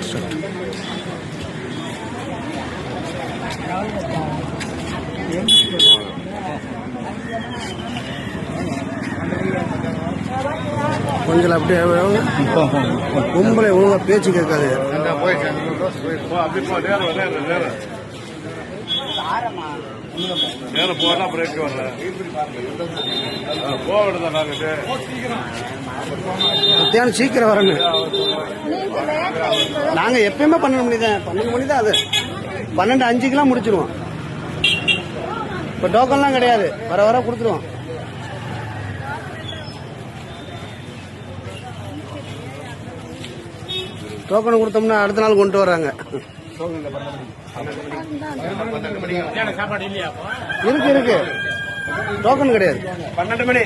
Start. கொஞ்சம் அப்படியே கும்பலை ஒழுங்கா பேச்சு கேட்காது. மத்தியானம் சீக்கிரம் வரணும். நாங்க எப்பயுமே 12 மணி தான். அது 12:05 முடிச்சிருவோம். இப்ப டோக்கன்லாம் கிடையாது, வர வர கொடுத்துருவோம். டோக்கன் கொடுத்தோம்னா அடுத்த நாள் கொண்டு வர்றாங்க. இருக்கு டோக்கன் கிடையாது. 12 மணி